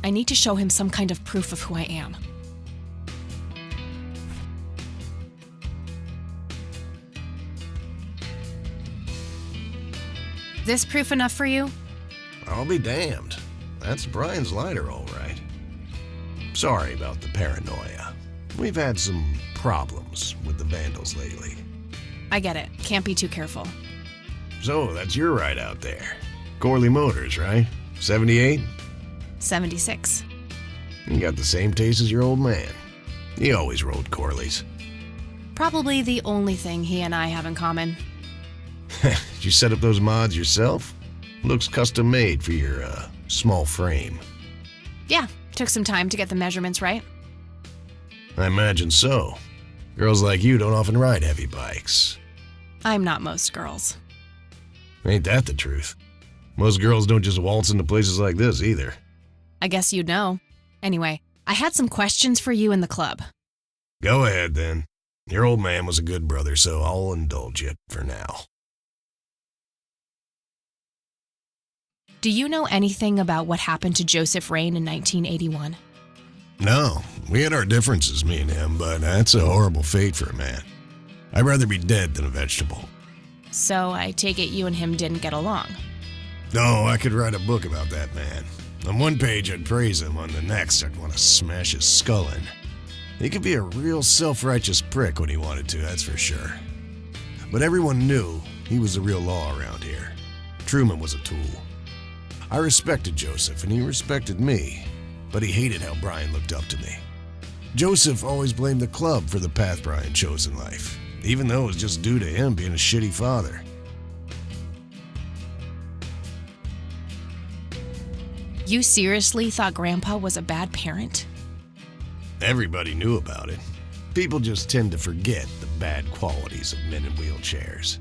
I need to show him some kind of proof of who I am. This proof enough for you? I'll be damned. That's Brian's lighter, all right. Sorry about the paranoia. We've had some problems with the vandals lately. I get it. Can't be too careful. So, that's your ride out there. Corley Motors, right? 78? 76. You got the same taste as your old man. He always rode Corleys. Probably the only thing he and I have in common. Did you set up those mods yourself? Looks custom made for your, small frame. Yeah, took some time to get the measurements right. I imagine so. Girls like you don't often ride heavy bikes. I'm not most girls. Ain't that the truth? Most girls don't just waltz into places like this either. I guess you'd know. Anyway, I had some questions for you in the club. Go ahead, then. Your old man was a good brother, so I'll indulge you for now. Do you know anything about what happened to Joseph Rain in 1981? No, we had our differences, me and him, but that's a horrible fate for a man. I'd rather be dead than a vegetable. So I take it you and him didn't get along. No, I could write a book about that man. On one page I'd praise him, on the next I'd want to smash his skull in. He could be a real self-righteous prick when he wanted to, that's for sure. But everyone knew he was the real law around here. Truman was a tool. I respected Joseph and he respected me, but he hated how Brian looked up to me. Joseph always blamed the club for the path Brian chose in life, even though it was just due to him being a shitty father. You seriously thought Grandpa was a bad parent? Everybody knew about it. People just tend to forget the bad qualities of men in wheelchairs.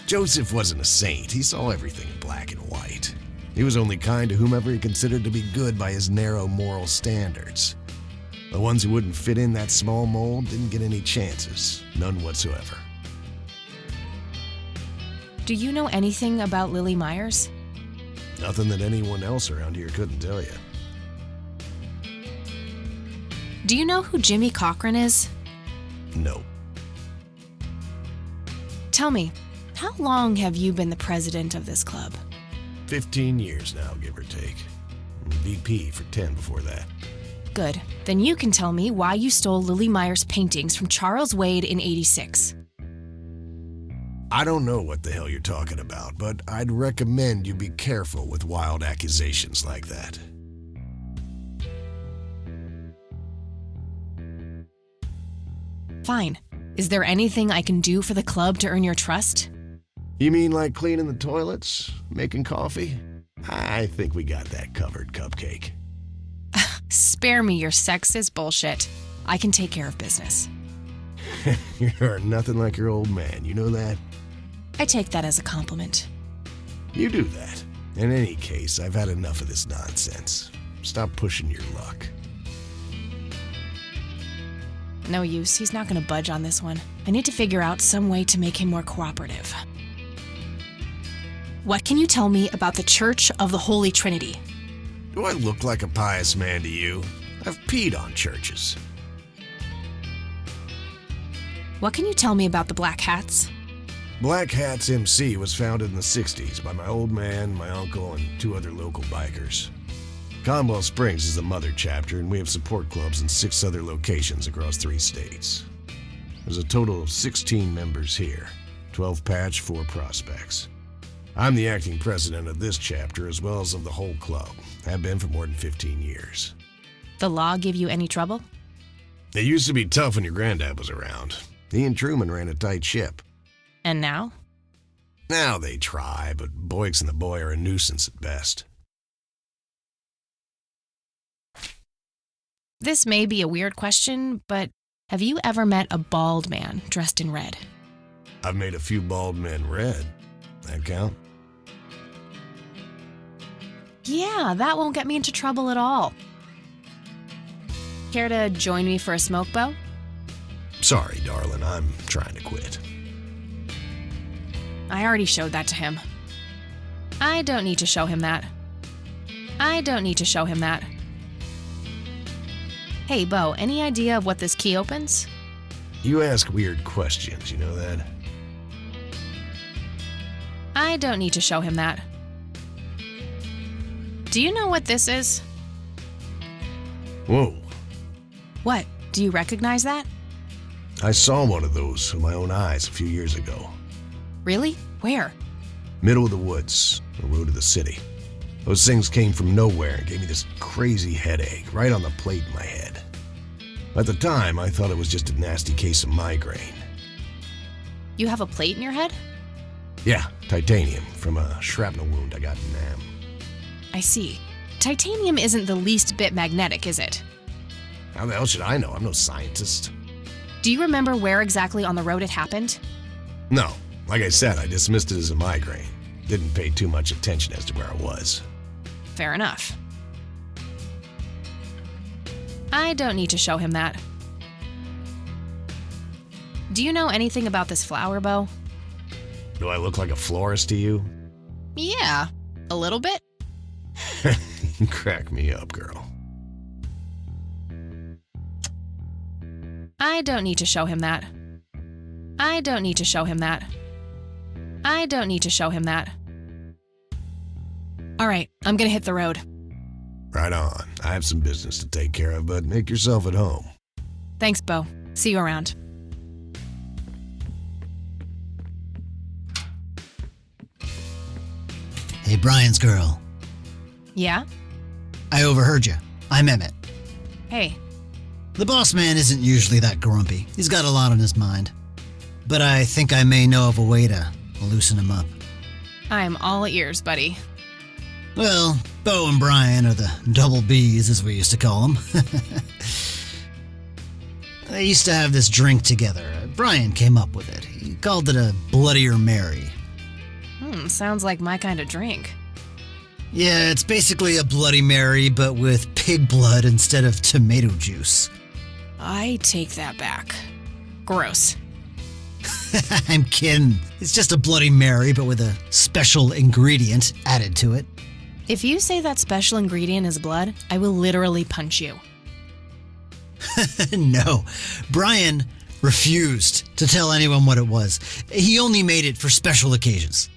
Joseph wasn't a saint. He saw everything in black and white. He was only kind to whomever he considered to be good by his narrow moral standards. The ones who wouldn't fit in that small mold didn't get any chances, none whatsoever. Do you know anything about Lily Myers? Nothing that anyone else around here couldn't tell you. Do you know who Jimmy Cochran is? No. Tell me, how long have you been the president of this club? 15 years now, give or take. VP for 10 before that. Good. Then you can tell me why you stole Lily Myers' paintings from Charles Wade in '86. I don't know what the hell you're talking about, but I'd recommend you be careful with wild accusations like that. Fine. Is there anything I can do for the club to earn your trust? You mean like cleaning the toilets? Making coffee? I think we got that covered, Cupcake. Spare me your sexist bullshit. I can take care of business. You're nothing like your old man, you know that? I take that as a compliment. You do that. In any case, I've had enough of this nonsense. Stop pushing your luck. No use. He's not going to budge on this one. I need to figure out some way to make him more cooperative. What can you tell me about the Church of the Holy Trinity? Do I look like a pious man to you? I've peed on churches. What can you tell me about the Black Hats? Black Hats MC was founded in the 60s by my old man, my uncle, and 2 other local bikers. Conwell Springs is the mother chapter, and we have support clubs in 6 other locations across 3 states. There's a total of 16 members here, 12 patch, 4 prospects. I'm the acting president of this chapter as well as of the whole club. Have been for more than 15 years. The law give you any trouble? It used to be tough when your granddad was around. He and Truman ran a tight ship. And now? Now they try, but Boyks and the boy are a nuisance at best. This may be a weird question, but have you ever met a bald man dressed in red? I've made a few bald men red. That count? Yeah, that won't get me into trouble at all. Care to join me for a smoke, Bo? Sorry, darling, I'm trying to quit. I already showed that to him. I don't need to show him that. I don't need to show him that. Hey, Bo, any idea of what this key opens? You ask weird questions, you know that? I don't need to show him that. Do you know what this is? Whoa. What? Do you recognize that? I saw one of those with my own eyes a few years ago. Really? Where? Middle of the woods, the road to the city. Those things came from nowhere and gave me this crazy headache right on the plate in my head. At the time, I thought it was just a nasty case of migraine. You have a plate in your head? Yeah, titanium from a shrapnel wound I got in Nam. I see. Titanium isn't the least bit magnetic, is it? How the hell should I know? I'm no scientist. Do you remember where exactly on the road it happened? No, like I said, I dismissed it as a migraine. Didn't pay too much attention as to where I was. Fair enough. I don't need to show him that. Do you know anything about this flower, Bo? Do I look like a florist to you? Yeah, a little bit. You crack me up, girl. I don't need to show him that. I don't need to show him that. I don't need to show him that. All right, I'm gonna hit the road. Right on. I have some business to take care of, but make yourself at home. Thanks, Bo. See you around. Hey, Brian's girl. Yeah? I overheard you. I'm Emmett. Hey. The boss man isn't usually that grumpy. He's got a lot on his mind. But I think I may know of a way to loosen him up. I'm all ears, buddy. Well, Bo and Brian are the double Bs, as we used to call them. They used to have this drink together. Brian came up with it. He called it a Bloodier Mary. Sounds like my kind of drink. Yeah, it's basically a Bloody Mary, but with pig blood instead of tomato juice. I take that back. Gross. I'm kidding. It's just a Bloody Mary, but with a special ingredient added to it. If you say that special ingredient is blood, I will literally punch you. No, Brian refused to tell anyone what it was. He only made it for special occasions.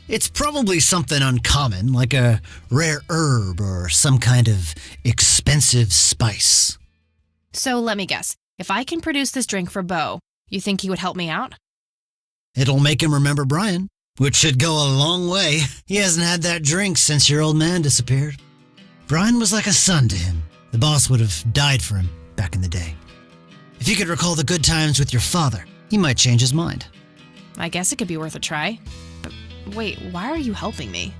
It's probably something uncommon, like a rare herb or some kind of expensive spice. So let me guess. If I can produce this drink for Bo, you think he would help me out? It'll make him remember Brian, which should go a long way. He hasn't had that drink since your old man disappeared. Brian was like a son to him. The boss would have died for him back in the day. If you could recall the good times with your father, he might change his mind. I guess it could be worth a try. But wait, why are you helping me?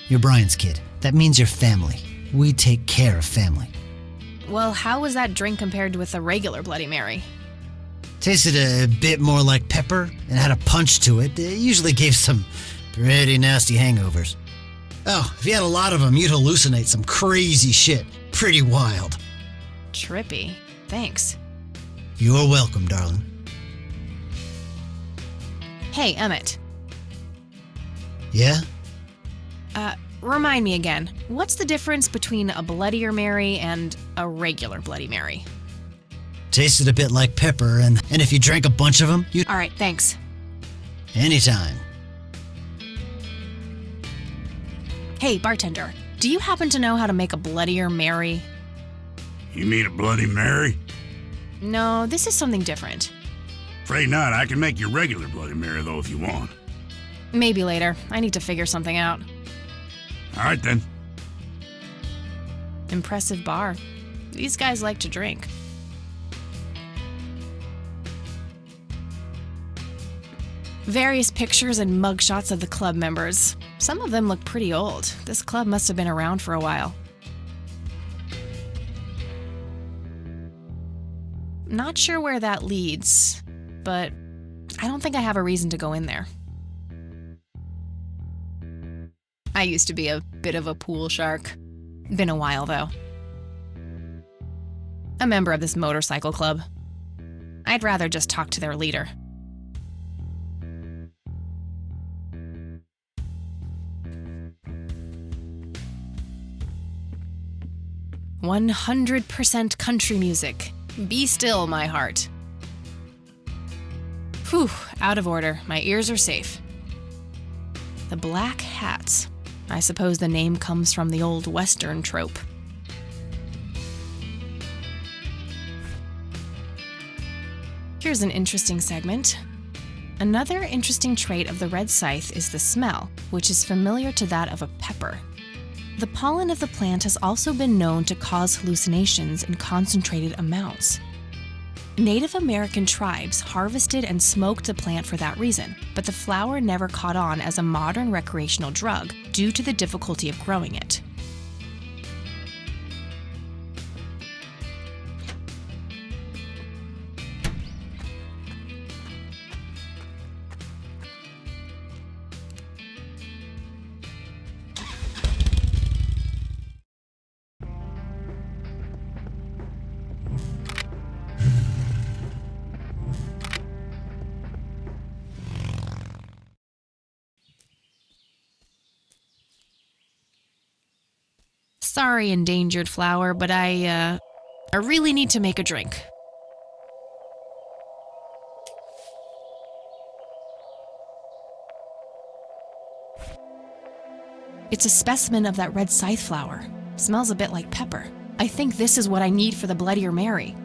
You're Brian's kid. That means you're family. We take care of family. Well, how was that drink compared with a regular Bloody Mary? Tasted a bit more like pepper and had a punch to it. It usually gave some pretty nasty hangovers. Oh, if you had a lot of them, you'd hallucinate some crazy shit. Pretty wild. Trippy. Thanks. You're welcome, darling. Hey, Emmett. Yeah? Remind me again, what's the difference between a Bloodier Mary and a regular Bloody Mary? Tasted a bit like pepper, and if you drank a bunch of them, you'd... All right, thanks. Anytime. Hey, bartender, do you happen to know how to make a Bloodier Mary? You mean a Bloody Mary? No, this is something different. Afraid not. I can make you regular Bloody Mary, though, if you want. Maybe later. I need to figure something out. All right, then. Impressive bar. These guys like to drink. Various pictures and mugshots of the club members. Some of them look pretty old. This club must have been around for a while. Not sure where that leads, but I don't think I have a reason to go in there. I used to be a bit of a pool shark. Been a while, though. A member of this motorcycle club. I'd rather just talk to their leader. 100% country music. Be still, my heart. Whew, out of order. My ears are safe. The Black Hats. I suppose the name comes from the old Western trope. Here's an interesting segment. Another interesting trait of the red scythe is the smell, which is familiar to that of a pepper. The pollen of the plant has also been known to cause hallucinations in concentrated amounts. Native American tribes harvested and smoked the plant for that reason, but the flower never caught on as a modern recreational drug due to the difficulty of growing it. Sorry, endangered flower, but I really need to make a drink. It's a specimen of that red scythe flower. Smells a bit like pepper. I think this is what I need for the Bloodier Mary.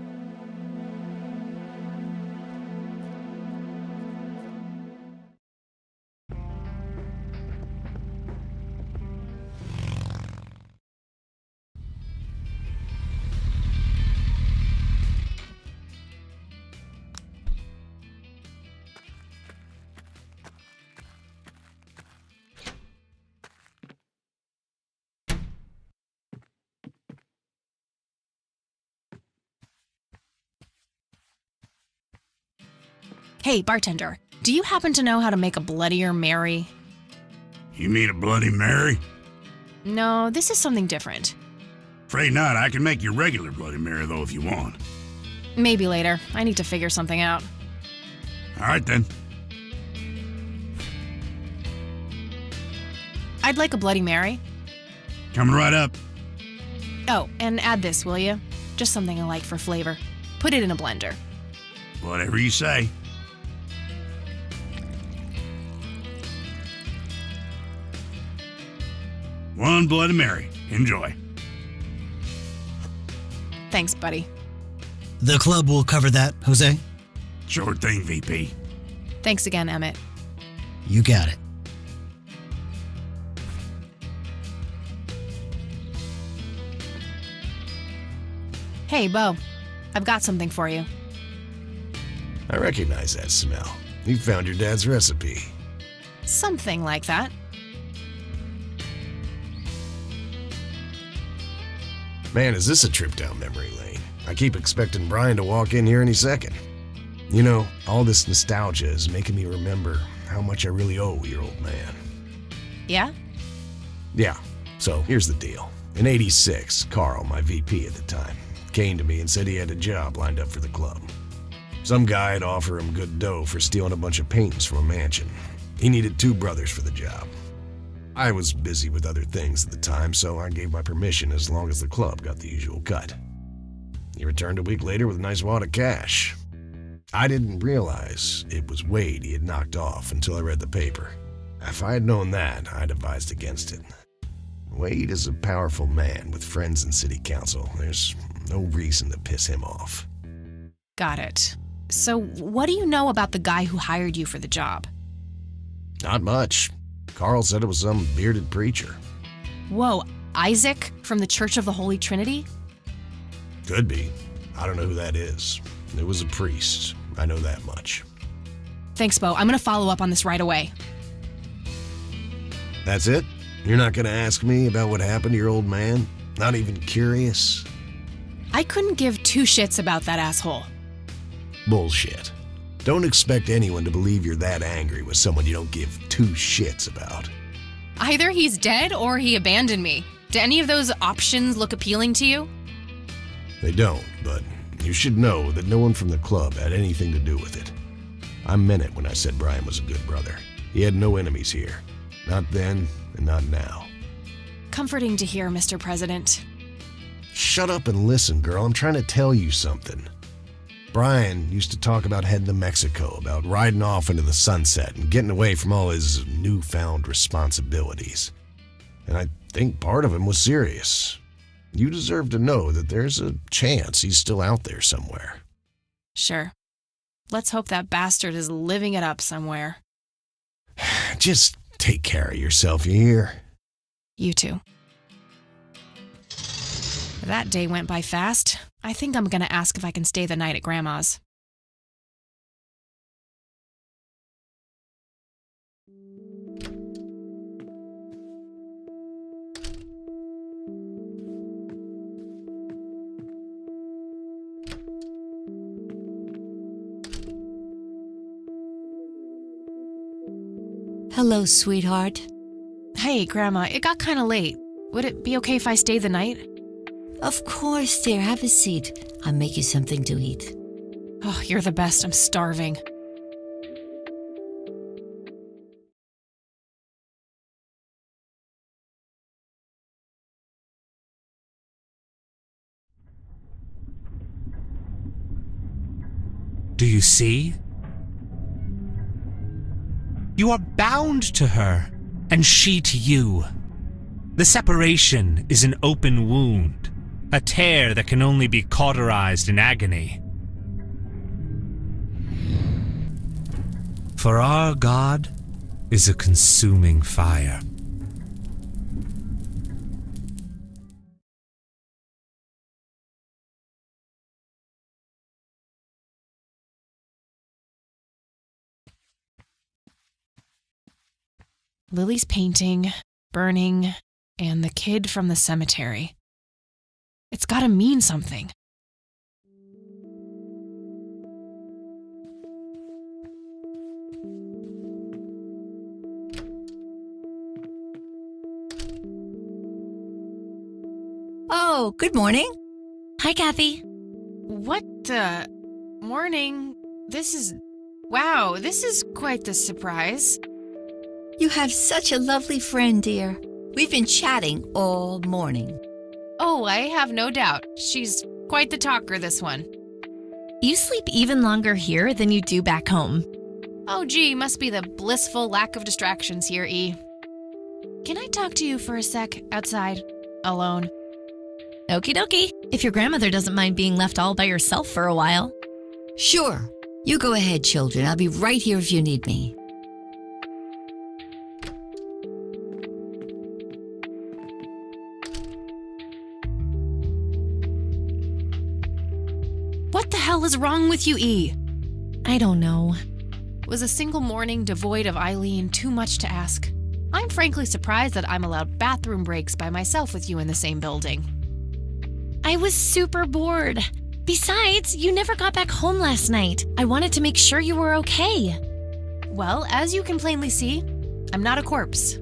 Hey, bartender, do you happen to know how to make a Bloodier Mary? You mean a Bloody Mary? No, this is something different. Afraid not. I can make you regular Bloody Mary, though, if you want. Maybe later. I need to figure something out. All right, then. I'd like a Bloody Mary. Coming right up. Oh, and add this, will you? Just something I like for flavor. Put it in a blender. Whatever you say. One Bloody Mary. Enjoy. Thanks, buddy. The club will cover that, Jose. Sure thing, VP. Thanks again, Emmett. You got it. Hey, Bo. I've got something for you. I recognize that smell. You found your dad's recipe. Something like that. Man, is this a trip down memory lane. I keep expecting Brian to walk in here any second. You know, all this nostalgia is making me remember how much I really owe your old man. Yeah? Yeah, so here's the deal. In '86, Carl, my VP at the time, came to me and said he had a job lined up for the club. Some guy had offered him good dough for stealing a bunch of paintings from a mansion. He needed 2 brothers for the job. I was busy with other things at the time, so I gave my permission as long as the club got the usual cut. He returned a week later with a nice wad of cash. I didn't realize it was Wade he had knocked off until I read the paper. If I had known that, I'd advised against it. Wade is a powerful man with friends in city council. There's no reason to piss him off. Got it. So, what do you know about the guy who hired you for the job? Not much. Carl said it was some bearded preacher. Whoa, Isaac from the Church of the Holy Trinity? Could be. I don't know who that is. It was a priest. I know that much. Thanks, Bo. I'm gonna follow up on this right away. That's it? You're not gonna ask me about what happened to your old man? Not even curious? I couldn't give 2 shits about that asshole. Bullshit. Don't expect anyone to believe you're that angry with someone you don't give 2 shits about. Either he's dead or he abandoned me. Do any of those options look appealing to you? They don't, but you should know that no one from the club had anything to do with it. I meant it when I said Brian was a good brother. He had no enemies here. Not then, and not now. Comforting to hear, Mr. President. Shut up and listen, girl. I'm trying to tell you something. Brian used to talk about heading to Mexico, about riding off into the sunset and getting away from all his newfound responsibilities. And I think part of him was serious. You deserve to know that there's a chance he's still out there somewhere. Sure. Let's hope that bastard is living it up somewhere. Just take care of yourself, you hear? You too. That day went by fast. I think I'm gonna ask if I can stay the night at Grandma's. Hello, sweetheart. Hey, Grandma, it got kinda late. Would it be okay if I stayed the night? Of course, dear. Have a seat. I'll make you something to eat. Oh, you're the best. I'm starving. Do you see? You are bound to her, and she to you. The separation is an open wound, a tear that can only be cauterized in agony. For our God is a consuming fire. Lily's painting, burning, and the kid from the cemetery. It's gotta mean something. Oh, good morning. Hi, Kathy. What the? Morning. Wow, this is quite the surprise. You have such a lovely friend, dear. We've been chatting all morning. Oh, I have no doubt. She's quite the talker, this one. You sleep even longer here than you do back home. Oh, gee, must be the blissful lack of distractions here, E. Can I talk to you for a sec outside, alone? Okie dokie. If your grandmother doesn't mind being left all by yourself for a while. Sure. You go ahead, children. I'll be right here if you need me. What the hell is wrong with you, E? I don't know. Was a single morning devoid of Eileen too much to ask? I'm frankly surprised that I'm allowed bathroom breaks by myself with you in the same building. I was super bored. Besides, you never got back home last night. I wanted to make sure you were okay. Well, as you can plainly see, I'm not a corpse.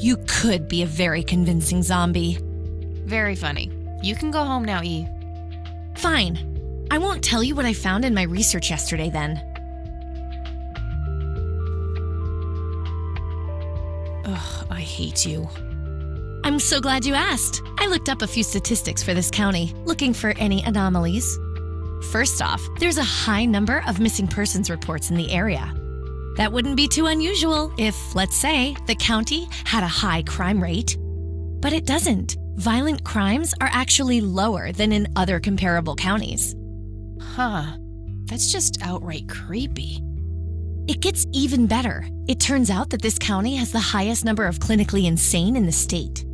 You could be a very convincing zombie. Very funny. You can go home now, E. Fine. I won't tell you what I found in my research yesterday then. Ugh, I hate you. I'm so glad you asked. I looked up a few statistics for this county, looking for any anomalies. First off, there's a high number of missing persons reports in the area. That wouldn't be too unusual if, let's say, the county had a high crime rate. But it doesn't. Violent crimes are actually lower than in other comparable counties. Huh. That's just outright creepy. It gets even better. It turns out that this county has the highest number of clinically insane in the state.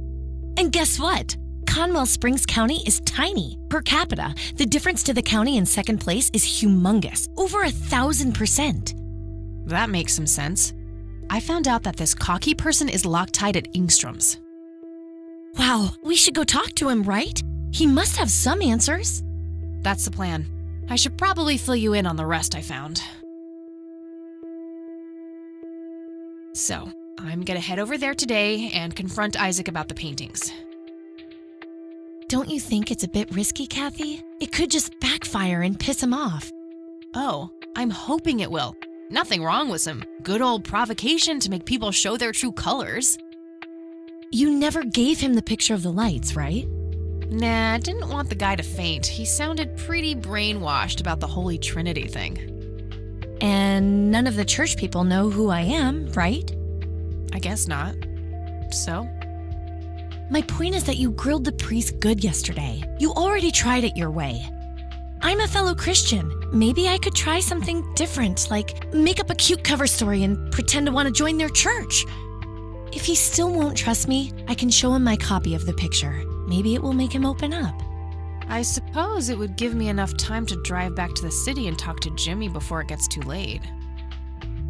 And guess what? Conwell Springs County is tiny. Per capita, the difference to the county in second place is humongous, over 1,000%. That makes some sense. I found out that this cocky person is Loctite at Ingstrom's. Wow, we should go talk to him, right? He must have some answers. That's the plan. I should probably fill you in on the rest I found. So, I'm gonna head over there today and confront Isaac about the paintings. Don't you think it's a bit risky, Kathy? It could just backfire and piss him off. Oh, I'm hoping it will. Nothing wrong with some good old provocation to make people show their true colors. You never gave him the picture of the lights, right? Nah, didn't want the guy to faint. He sounded pretty brainwashed about the Holy Trinity thing. And none of the church people know who I am, right? I guess not. So? My point is that you grilled the priest good yesterday. You already tried it your way. I'm a fellow Christian. Maybe I could try something different, like make up a cute cover story and pretend to want to join their church. If he still won't trust me, I can show him my copy of the picture. Maybe it will make him open up. I suppose it would give me enough time to drive back to the city and talk to Jimmy before it gets too late.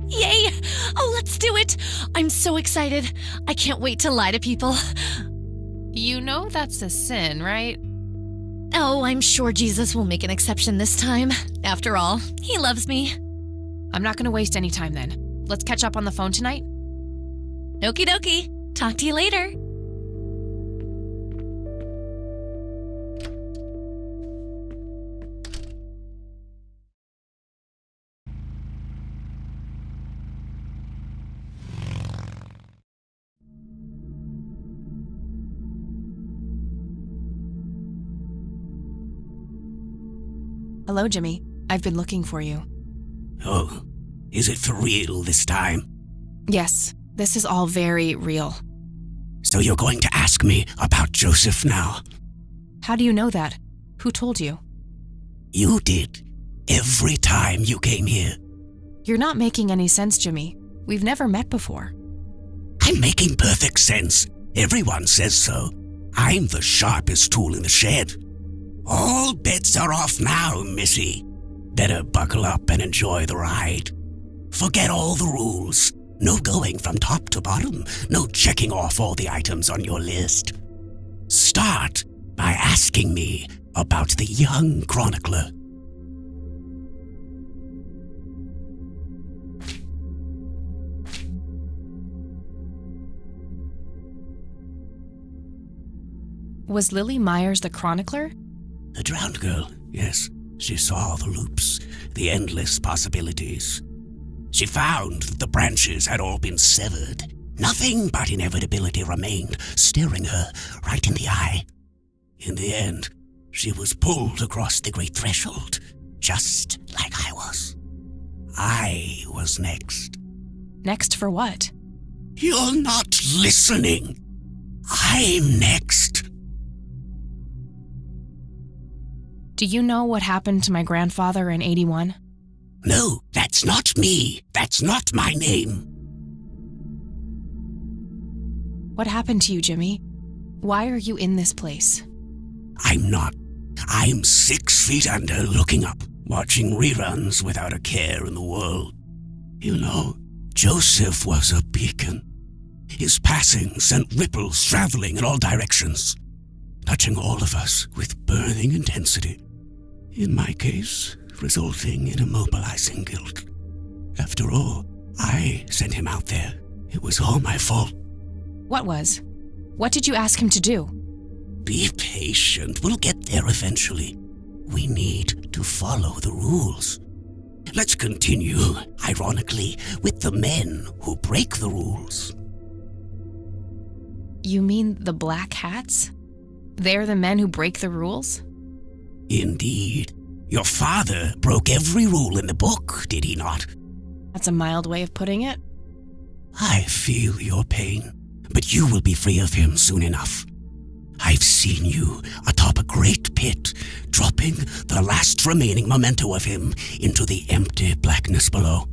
Yay! Oh, let's do it! I'm so excited. I can't wait to lie to people. You know that's a sin, right? Oh, I'm sure Jesus will make an exception this time. After all, he loves me. I'm not going to waste any time then. Let's catch up on the phone tonight. Okie dokie. Talk to you later. Hello, Jimmy. I've been looking for you. Oh, is it for real this time? Yes, this is all very real. So you're going to ask me about Joseph now? How do you know that? Who told you? You did. Every time you came here. You're not making any sense, Jimmy. We've never met before. I'm making perfect sense. Everyone says so. I'm the sharpest tool in the shed. All bets are off now, Missy. Better buckle up and enjoy the ride. Forget all the rules. No going from top to bottom. No checking off all the items on your list. Start by asking me about the young chronicler. Was Lily Myers the chronicler? The drowned girl, yes. She saw the loops, the endless possibilities. She found that the branches had all been severed. Nothing but inevitability remained, staring her right in the eye. In the end, she was pulled across the great threshold, just like I was. I was next. Next for what? You're not listening. I'm next. Do you know what happened to my grandfather in 81? No, that's not me. That's not my name. What happened to you, Jimmy? Why are you in this place? I'm not. I'm 6 feet under, looking up, watching reruns without a care in the world. You know, Joseph was a beacon. His passing sent ripples traveling in all directions, touching all of us with burning intensity. In my case, resulting in immobilizing guilt. After all, I sent him out there. It was all my fault. What was? What did you ask him to do? Be patient. We'll get there eventually. We need to follow the rules. Let's continue, ironically, with the men who break the rules. You mean the black hats? They're the men who break the rules? Indeed. Your father broke every rule in the book, did he not? That's a mild way of putting it. I feel your pain, but you will be free of him soon enough. I've seen you atop a great pit, dropping the last remaining memento of him into the empty blackness below.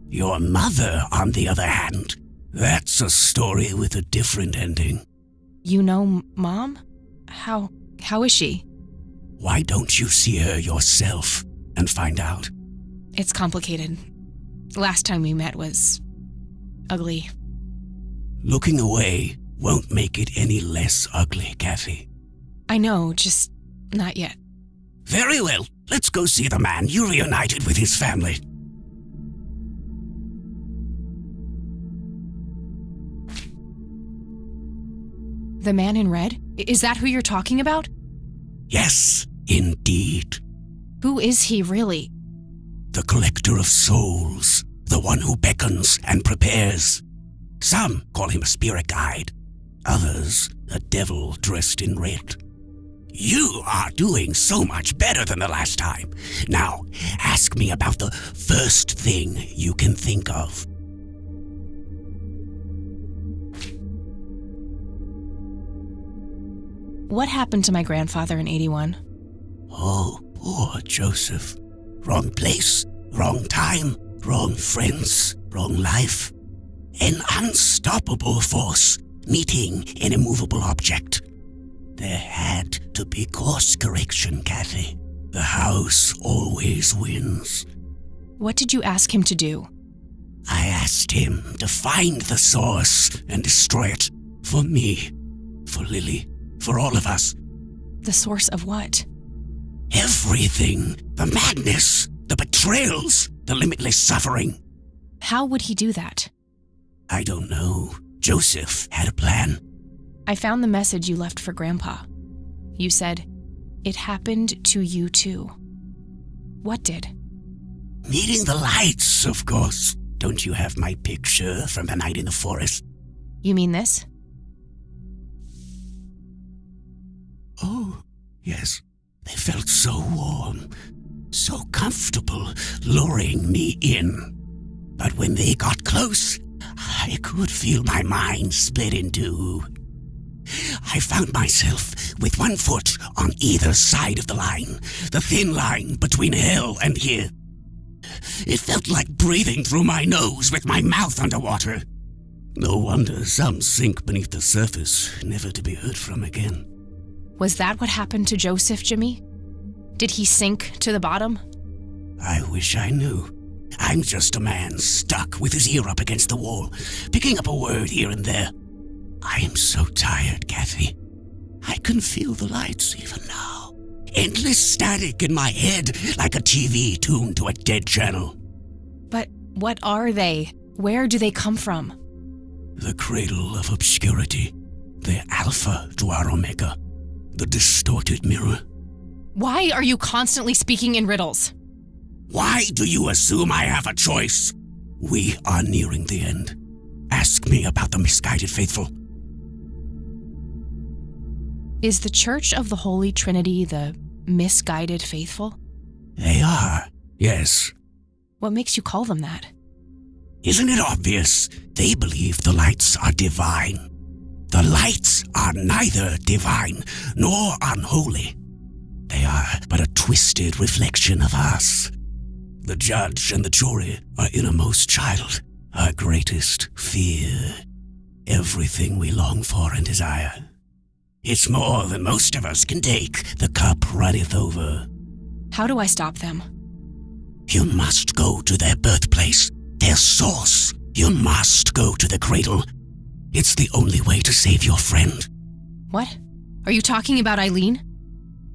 Your mother, on the other hand, that's a story with a different ending. You know Mom? How is she? Why don't you see her yourself and find out? It's complicated. Last time we met was ugly. Looking away won't make it any less ugly, Kathy. I know, just not yet. Very well. Let's go see the man you reunited with his family. The man in red? Is that who you're talking about? Yes, indeed. Who is he really? The collector of souls, the one who beckons and prepares. Some call him a spirit guide, others a devil dressed in red. You are doing so much better than the last time. Now, ask me about the first thing you can think of. What happened to my grandfather in 81? Oh, poor Joseph. Wrong place, wrong time, wrong friends, wrong life. An unstoppable force meeting an immovable object. There had to be course correction, Kathy. The house always wins. What did you ask him to do? I asked him to find the source and destroy it. For me, for Lily, for all of us. The source of what? Everything. The madness, the betrayals, the limitless suffering. How would he do that? I don't know. Joseph had a plan. I found the message you left for Grandpa. You said, "It happened to you too." What did? Meeting the lights, of course. Don't you have my picture from the night in the forest? You mean this? Oh, yes. They felt so warm, so comfortable, luring me in. But when they got close, I could feel my mind split in two. I found myself with one foot on either side of the line, the thin line between hell and here. It felt like breathing through my nose with my mouth underwater. No wonder some sink beneath the surface, never to be heard from again. Was that what happened to Joseph, Jimmy? Did he sink to the bottom? I wish I knew. I'm just a man stuck with his ear up against the wall, picking up a word here and there. I am so tired, Kathy. I can feel the lights even now. Endless static in my head, like a TV tuned to a dead channel. But what are they? Where do they come from? The cradle of obscurity. The alpha to our omega. The distorted mirror. Why are you constantly speaking in riddles? Why do you assume I have a choice? We are nearing the end. Ask me about the misguided faithful. Is the Church of the Holy Trinity the misguided faithful? They are, yes. What makes you call them that? Isn't it obvious? They believe the lights are divine. The lights are neither divine nor unholy. They are but a twisted reflection of us. The judge and the jury, our innermost child, our greatest fear. Everything we long for and desire. It's more than most of us can take. The cup runneth over. How do I stop them? You must go to their birthplace, their source. You must go to the cradle. It's the only way to save your friend. What? Are you talking about Eileen?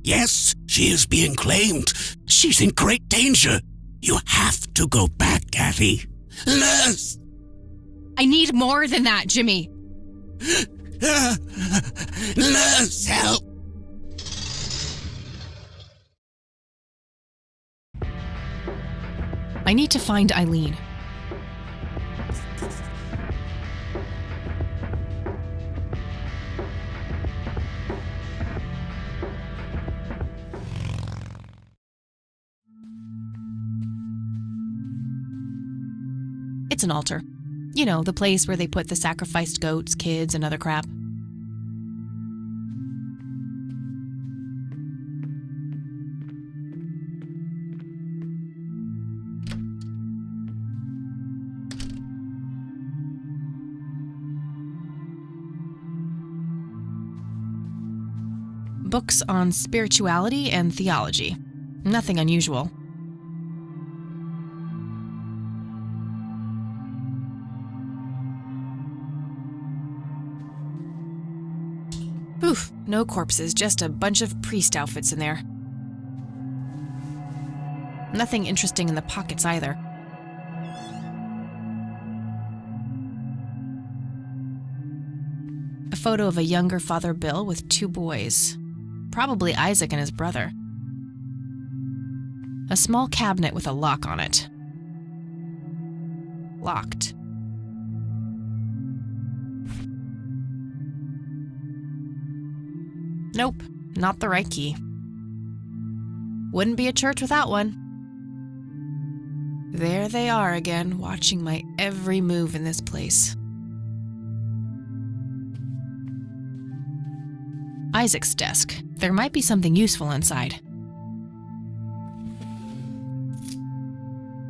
Yes, she is being claimed. She's in great danger. You have to go back, Kathy. Nurse! I need more than that, Jimmy. Nurse, help! I need to find Eileen. It's an altar. You know, the place where they put the sacrificed goats, kids, and other crap. Books on spirituality and theology. Nothing unusual. Oof, no corpses, just a bunch of priest outfits in there. Nothing interesting in the pockets either. A photo of a younger Father Bill with 2 boys. Probably Isaac and his brother. A small cabinet with a lock on it. Locked. Nope, Not the right key. Wouldn't be a church without one. There they are again, watching my every move in this place. Isaac's desk. There might be something useful inside.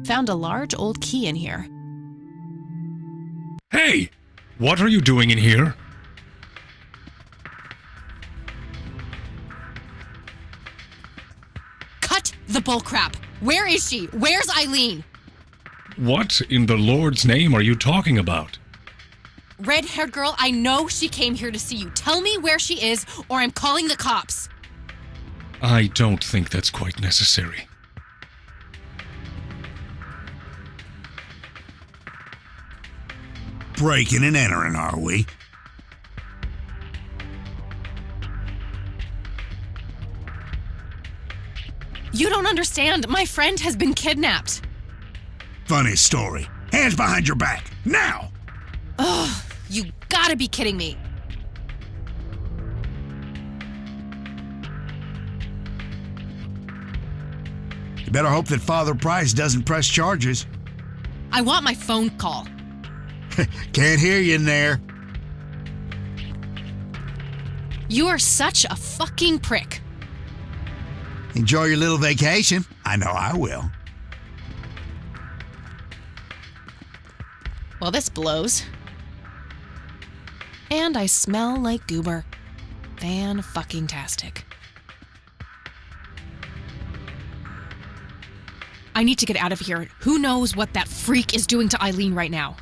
Found a large old key in here. Hey! What are you doing in here? Cut the bullcrap! Where is she? Where's Eileen? What in the Lord's name are you talking about? Red-haired girl, I know she came here to see you. Tell me where she is, or I'm calling the cops. I don't think that's quite necessary. Breaking and entering, are we? You don't understand. My friend has been kidnapped. Funny story. Hands behind your back, now! Ugh, you gotta be kidding me. You better hope that Father Price doesn't press charges. I want my phone call. Can't hear you in there. You are such a fucking prick. Enjoy your little vacation. I know I will. Well, this blows. And I smell like goober. Fan-fucking-tastic. I need to get out of here. Who knows what that freak is doing to Eileen right now?